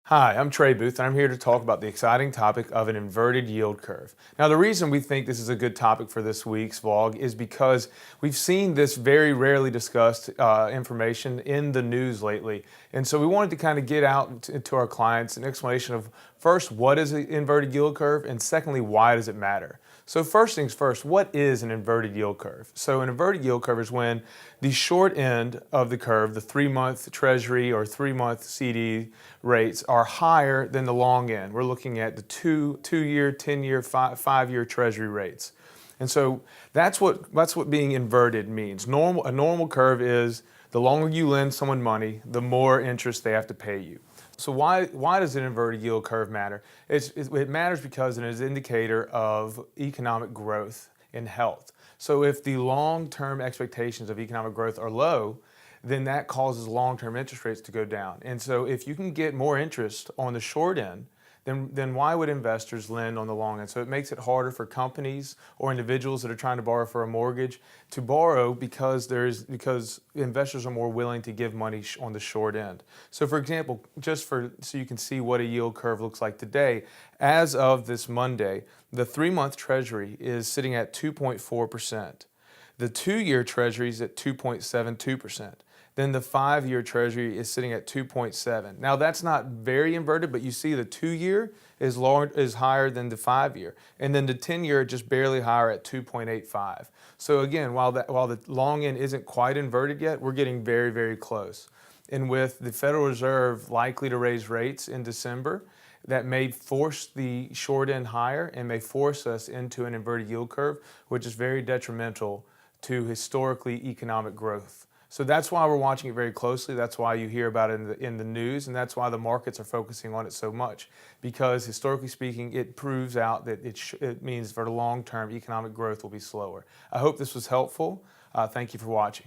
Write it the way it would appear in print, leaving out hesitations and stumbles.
Hi, I'm Trey Booth, and I'm here to talk about the exciting topic of an inverted yield curve. Now, the reason we think this is a good topic for this week's vlog is because we've seen this very rarely discussed information in the news lately. And so we wanted to kind of get out to our clients an explanation of, first, what is an inverted yield curve, and secondly, why does it matter? So first things first, what is an inverted yield curve? So an inverted yield curve is when the short end of the curve, the 3-month Treasury or 3-month CD rates are higher than the long end. We're looking at the two-year, 10-year, 5-year Treasury rates. And so that's what being inverted means. A normal curve is the longer you lend someone money, the more interest they have to pay you. So why does an inverted yield curve matter? It matters because it is an indicator of economic growth and health. So if the long-term expectations of economic growth are low, then that causes long-term interest rates to go down. And so if you can get more interest on the short end, then why would investors lend on the long end? So it makes it harder for companies or individuals that are trying to borrow for a mortgage to borrow because investors are more willing to give money on the short end. So for example, so you can see what a yield curve looks like today, as of this Monday, the 3-month Treasury is sitting at 2.4%. The 2-year Treasury is at 2.72%. Then the 5-year Treasury is sitting at 2.7. Now that's not very inverted, but you see the 2-year is higher than the 5-year, and then the 10-year just barely higher at 2.85. So again, while the long end isn't quite inverted yet, we're getting very, very close. And with the Federal Reserve likely to raise rates in December, that may force the short end higher and may force us into an inverted yield curve, which is very detrimental to historically economic growth. So that's why we're watching it very closely. That's why you hear about it in the news, and that's why the markets are focusing on it so much. Because historically speaking, it proves out that it means for the long term, economic growth will be slower. I hope this was helpful. Thank you for watching.